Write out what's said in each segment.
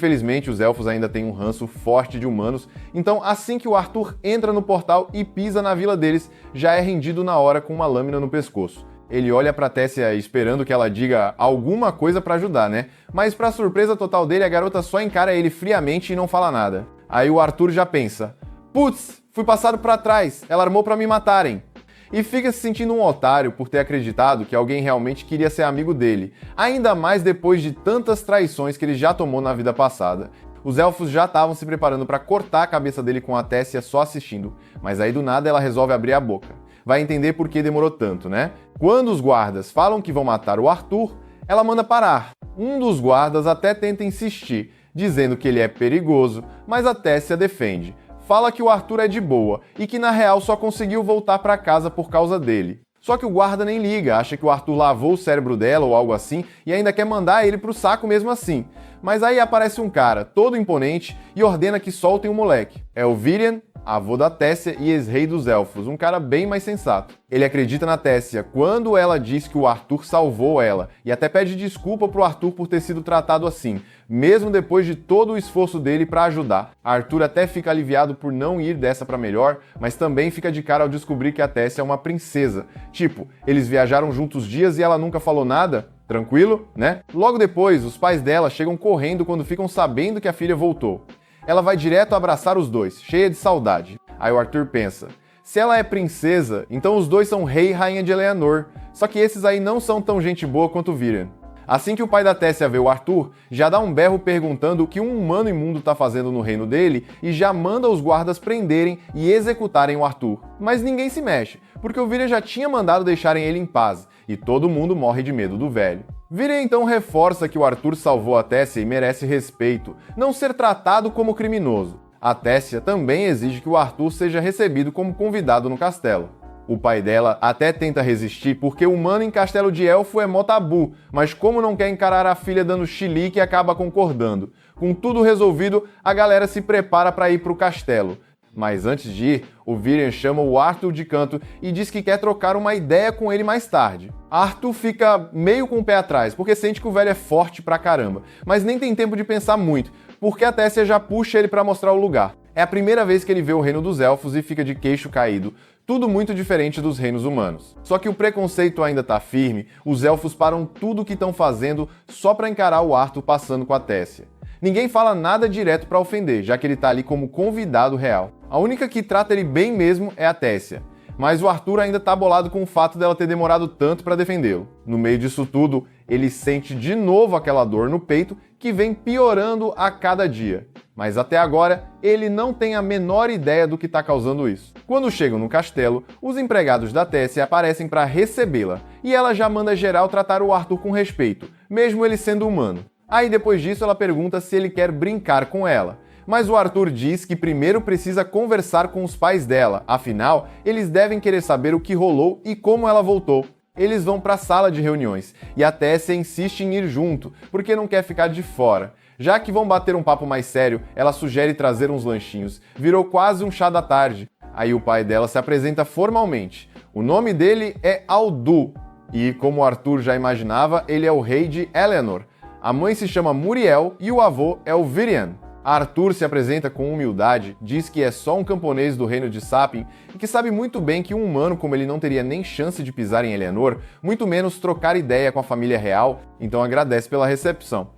Infelizmente, os elfos ainda têm um ranço forte de humanos, então assim que o Arthur entra no portal e pisa na vila deles, já é rendido na hora com uma lâmina no pescoço. Ele olha pra Tessia esperando que ela diga alguma coisa pra ajudar, né? Mas pra surpresa total dele, a garota só encara ele friamente e não fala nada. Aí o Arthur já pensa: putz, fui passado pra trás, ela armou pra me matarem. E fica se sentindo um otário por ter acreditado que alguém realmente queria ser amigo dele, ainda mais depois de tantas traições que ele já tomou na vida passada. Os elfos já estavam se preparando para cortar a cabeça dele com a Tessia só assistindo, mas aí do nada ela resolve abrir a boca. Vai entender por que demorou tanto, né? Quando os guardas falam que vão matar o Arthur, ela manda parar. Um dos guardas até tenta insistir, dizendo que ele é perigoso, mas a Tessia defende. Fala que o Arthur é de boa e que na real só conseguiu voltar para casa por causa dele. Só que o guarda nem liga, acha que o Arthur lavou o cérebro dela ou algo assim e ainda quer mandar ele pro saco mesmo assim. Mas aí aparece um cara, todo imponente, e ordena que soltem o moleque. É o Virian, avô da Tessia e ex-rei dos elfos, um cara bem mais sensato. Ele acredita na Tessia quando ela diz que o Arthur salvou ela, e até pede desculpa pro Arthur por ter sido tratado assim, mesmo depois de todo o esforço dele para ajudar. Arthur até fica aliviado por não ir dessa para melhor, mas também fica de cara ao descobrir que a Tessia é uma princesa. Tipo, eles viajaram juntos dias e ela nunca falou nada? Tranquilo, né? Logo depois, os pais dela chegam correndo quando ficam sabendo que a filha voltou. Ela vai direto abraçar os dois, cheia de saudade. Aí o Arthur pensa: se ela é princesa, então os dois são rei e rainha de Eleanor. Só que esses aí não são tão gente boa quanto o Virian. Assim que o pai da Tessia vê o Arthur, já dá um berro perguntando o que um humano imundo tá fazendo no reino dele e já manda os guardas prenderem e executarem o Arthur. Mas ninguém se mexe, porque o Virian já tinha mandado deixarem ele em paz, e todo mundo morre de medo do velho. Virian então reforça que o Arthur salvou a Tessia e merece respeito, não ser tratado como criminoso. A Tessia também exige que o Arthur seja recebido como convidado no castelo. O pai dela até tenta resistir porque humano em castelo de elfo é mó tabu, mas como não quer encarar a filha dando chilique, acaba concordando. Com tudo resolvido, a galera se prepara para ir pro castelo. Mas antes de ir, o Virian chama o Arthur de canto e diz que quer trocar uma ideia com ele mais tarde. Arthur fica meio com o pé atrás, porque sente que o velho é forte pra caramba, mas nem tem tempo de pensar muito, porque a Tessia já puxa ele pra mostrar o lugar. É a primeira vez que ele vê o reino dos elfos e fica de queixo caído, tudo muito diferente dos reinos humanos. Só que o preconceito ainda tá firme, os elfos param tudo o que estão fazendo só pra encarar o Arthur passando com a Tessia. Ninguém fala nada direto pra ofender, já que ele tá ali como convidado real. A única que trata ele bem mesmo é a Tessia. Mas o Arthur ainda tá bolado com o fato dela ter demorado tanto pra defendê-lo. No meio disso tudo, ele sente de novo aquela dor no peito que vem piorando a cada dia. Mas até agora, ele não tem a menor ideia do que está causando isso. Quando chegam no castelo, os empregados da Tessia aparecem para recebê-la, e ela já manda geral tratar o Arthur com respeito, mesmo ele sendo humano. Aí depois disso ela pergunta se ele quer brincar com ela. Mas o Arthur diz que primeiro precisa conversar com os pais dela, afinal, eles devem querer saber o que rolou e como ela voltou. Eles vão para a sala de reuniões, e a Tessia insiste em ir junto, porque não quer ficar de fora. Já que vão bater um papo mais sério, ela sugere trazer uns lanchinhos. Virou quase um chá da tarde. Aí o pai dela se apresenta formalmente. O nome dele é Aldu, e como o Arthur já imaginava, ele é o rei de Eleanor. A mãe se chama Muriel e o avô é o Virian. Arthur se apresenta com humildade, diz que é só um camponês do reino de Sapin e que sabe muito bem que um humano como ele não teria nem chance de pisar em Eleanor, muito menos trocar ideia com a família real, então agradece pela recepção.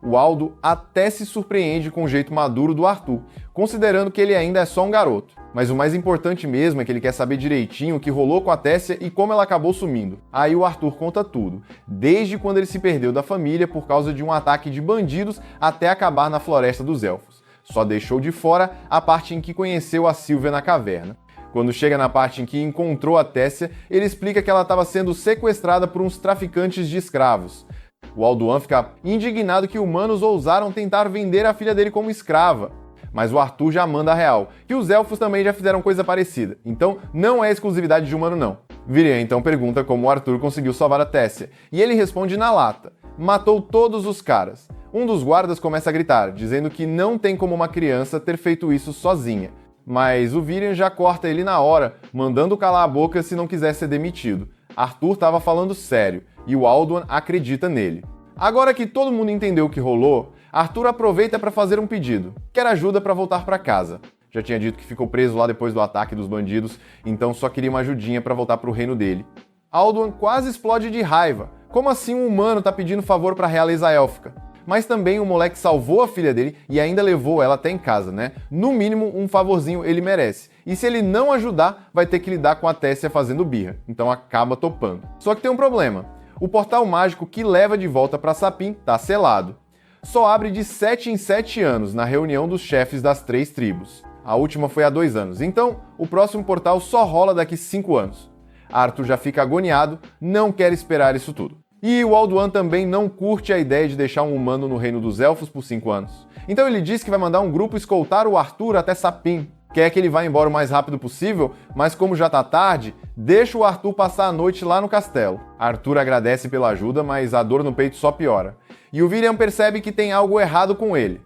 O Aldo até se surpreende com o jeito maduro do Arthur, considerando que ele ainda é só um garoto. Mas o mais importante mesmo é que ele quer saber direitinho o que rolou com a Tessia e como ela acabou sumindo. Aí o Arthur conta tudo, desde quando ele se perdeu da família por causa de um ataque de bandidos até acabar na Floresta dos Elfos. Só deixou de fora a parte em que conheceu a Sylvia na caverna. Quando chega na parte em que encontrou a Tessia, ele explica que ela estava sendo sequestrada por uns traficantes de escravos. O Alduin fica indignado que humanos ousaram tentar vender a filha dele como escrava. Mas o Arthur já manda a real, que os elfos também já fizeram coisa parecida, então não é exclusividade de humano não. Virian então pergunta como o Arthur conseguiu salvar a Tessia, e ele responde na lata: matou todos os caras. Um dos guardas começa a gritar, dizendo que não tem como uma criança ter feito isso sozinha. Mas o Virian já corta ele na hora, mandando calar a boca se não quiser ser demitido. Arthur estava falando sério, e o Alduin acredita nele. Agora que todo mundo entendeu o que rolou, Arthur aproveita para fazer um pedido. Quer ajuda para voltar para casa. Já tinha dito que ficou preso lá depois do ataque dos bandidos, então só queria uma ajudinha para voltar para o reino dele. Alduin quase explode de raiva. Como assim um humano tá pedindo favor para a realeza élfica? Mas também o moleque salvou a filha dele e ainda levou ela até em casa, né? No mínimo, um favorzinho ele merece. E se ele não ajudar, vai ter que lidar com a Tessia fazendo birra. Então acaba topando. Só que tem um problema. O portal mágico que leva de volta para Sapim tá selado. Só abre de 7 em 7 anos na reunião dos chefes das 3 tribos. A última foi há 2 anos. Então, o próximo portal só rola daqui 5 anos. Arthur já fica agoniado, não quer esperar isso tudo. E o Alduin também não curte a ideia de deixar um humano no reino dos elfos por 5 anos. Então ele diz que vai mandar um grupo escoltar o Arthur até Sapim. Quer que ele vá embora o mais rápido possível, mas como já tá tarde, deixa o Arthur passar a noite lá no castelo. Arthur agradece pela ajuda, mas a dor no peito só piora. E o Virion percebe que tem algo errado com ele.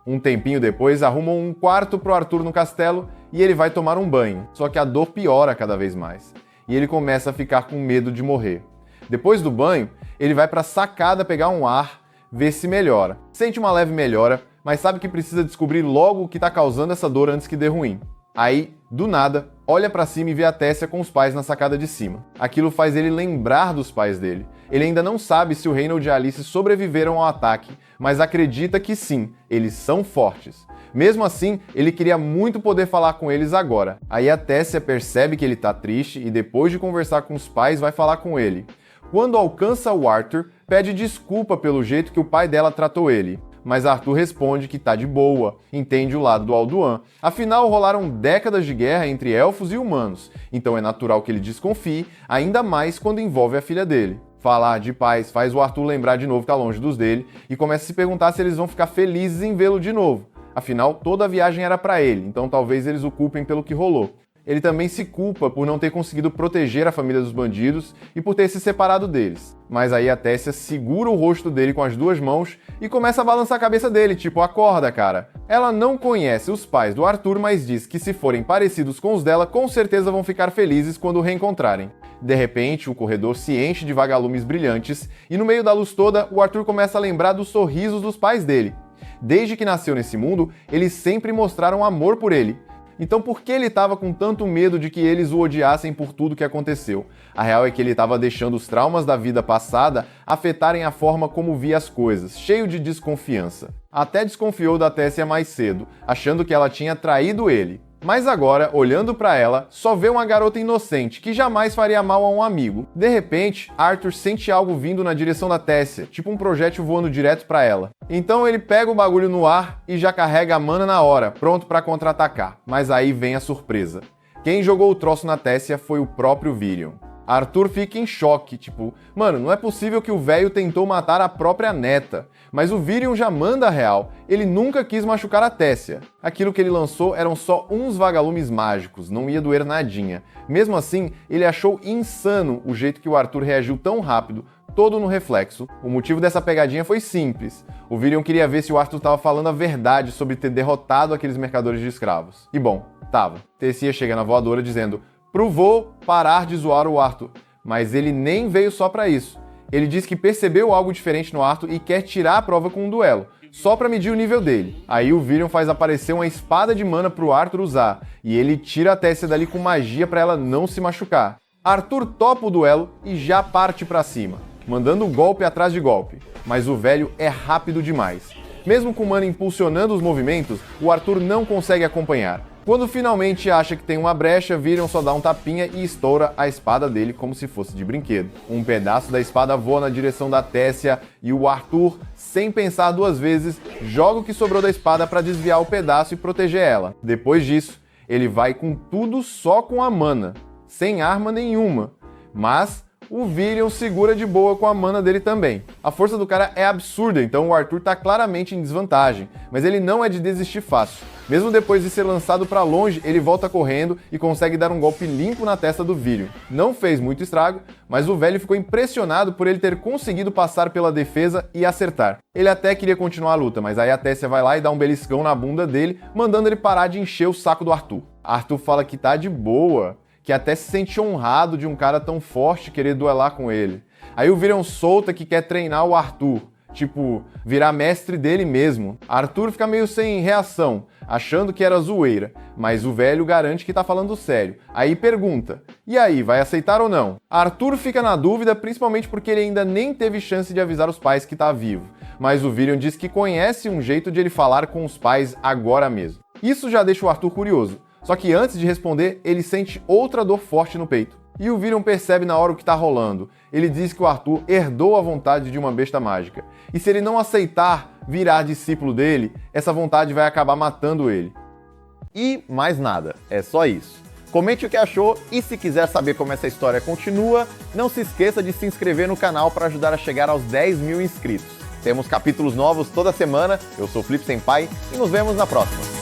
Um tempinho depois, arrumam um quarto pro Arthur no castelo e ele vai tomar um banho. Só que a dor piora cada vez mais. E ele começa a ficar com medo de morrer. Depois do banho, ele vai pra sacada pegar um ar, ver se melhora. Sente uma leve melhora, mas sabe que precisa descobrir logo o que tá causando essa dor antes que dê ruim. Aí, do nada, olha pra cima e vê a Tessia com os pais na sacada de cima. Aquilo faz ele lembrar dos pais dele. Ele ainda não sabe se o Reynold e a Alice sobreviveram ao ataque, mas acredita que sim, eles são fortes. Mesmo assim, ele queria muito poder falar com eles agora. Aí a Tessia percebe que ele tá triste e depois de conversar com os pais, vai falar com ele. Quando alcança o Arthur, pede desculpa pelo jeito que o pai dela tratou ele. Mas Arthur responde que tá de boa, entende o lado do Alduin. Afinal, rolaram décadas de guerra entre elfos e humanos, então é natural que ele desconfie, ainda mais quando envolve a filha dele. Falar de paz faz o Arthur lembrar de novo que tá longe dos dele e começa a se perguntar se eles vão ficar felizes em vê-lo de novo. Afinal, toda a viagem era para ele, então talvez eles o culpem pelo que rolou. Ele também se culpa por não ter conseguido proteger a família dos bandidos e por ter se separado deles. Mas aí a Tessia segura o rosto dele com as 2 mãos e começa a balançar a cabeça dele, tipo, acorda, cara. Ela não conhece os pais do Arthur, mas diz que se forem parecidos com os dela, com certeza vão ficar felizes quando o reencontrarem. De repente, o corredor se enche de vagalumes brilhantes e no meio da luz toda, o Arthur começa a lembrar dos sorrisos dos pais dele. Desde que nasceu nesse mundo, eles sempre mostraram amor por ele. Então por que ele estava com tanto medo de que eles o odiassem por tudo que aconteceu? A real é que ele estava deixando os traumas da vida passada afetarem a forma como via as coisas, cheio de desconfiança. Até desconfiou da Tessia mais cedo, achando que ela tinha traído ele. Mas agora, olhando pra ela, só vê uma garota inocente, que jamais faria mal a um amigo. De repente, Arthur sente algo vindo na direção da Tessia, tipo um projétil voando direto pra ela. Então ele pega o bagulho no ar e já carrega a mana na hora, pronto pra contra-atacar. Mas aí vem a surpresa. Quem jogou o troço na Tessia foi o próprio Virion. Arthur fica em choque, tipo, mano, não é possível que o velho tentou matar a própria neta. Mas o Virion já manda a real, ele nunca quis machucar a Tessia. Aquilo que ele lançou eram só uns vagalumes mágicos, não ia doer nadinha. Mesmo assim, ele achou insano o jeito que o Arthur reagiu tão rápido, todo no reflexo. O motivo dessa pegadinha foi simples. O Virion queria ver se o Arthur estava falando a verdade sobre ter derrotado aqueles mercadores de escravos. E bom, tava. Tessia chega na voadora dizendo: provou parar de zoar o Arthur, mas ele nem veio só pra isso. Ele diz que percebeu algo diferente no Arthur e quer tirar a prova com um duelo, só pra medir o nível dele. Aí o Virion faz aparecer uma espada de mana pro Arthur usar, e ele tira a Tessia dali com magia pra ela não se machucar. Arthur topa o duelo e já parte pra cima, mandando golpe atrás de golpe. Mas o velho é rápido demais. Mesmo com o mana impulsionando os movimentos, o Arthur não consegue acompanhar. Quando finalmente acha que tem uma brecha, Virion só dá um tapinha e estoura a espada dele como se fosse de brinquedo. Um pedaço da espada voa na direção da Tessia e o Arthur, sem pensar 2 vezes, joga o que sobrou da espada para desviar o pedaço e proteger ela. Depois disso, ele vai com tudo só com a mana, sem arma nenhuma. Mas o Virion segura de boa com a mana dele também. A força do cara é absurda, então o Arthur tá claramente em desvantagem, mas ele não é de desistir fácil. Mesmo depois de ser lançado pra longe, ele volta correndo e consegue dar um golpe limpo na testa do Virion. Não fez muito estrago, mas o velho ficou impressionado por ele ter conseguido passar pela defesa e acertar. Ele até queria continuar a luta, mas aí a Tessia vai lá e dá um beliscão na bunda dele, mandando ele parar de encher o saco do Arthur. Arthur fala que tá de boa, que até se sente honrado de um cara tão forte querer duelar com ele. Aí o Virion solta que quer treinar o Arthur. tipo, virar mestre dele mesmo. Arthur fica meio sem reação, achando que era zoeira, mas o velho garante que tá falando sério. Aí pergunta: e aí, vai aceitar ou não? Arthur fica na dúvida, principalmente porque ele ainda nem teve chance de avisar os pais que tá vivo, mas o Virion diz que conhece um jeito de ele falar com os pais agora mesmo. Isso já deixa o Arthur curioso, só que antes de responder, ele sente outra dor forte no peito. E o Virion percebe na hora o que tá rolando. Ele diz que o Arthur herdou a vontade de uma besta mágica. E se ele não aceitar virar discípulo dele, essa vontade vai acabar matando ele. E mais nada, é só isso. Comente o que achou e se quiser saber como essa história continua, não se esqueça de se inscrever no canal para ajudar a chegar aos 10 mil inscritos. Temos capítulos novos toda semana, eu sou o Felipe Senpai e nos vemos na próxima.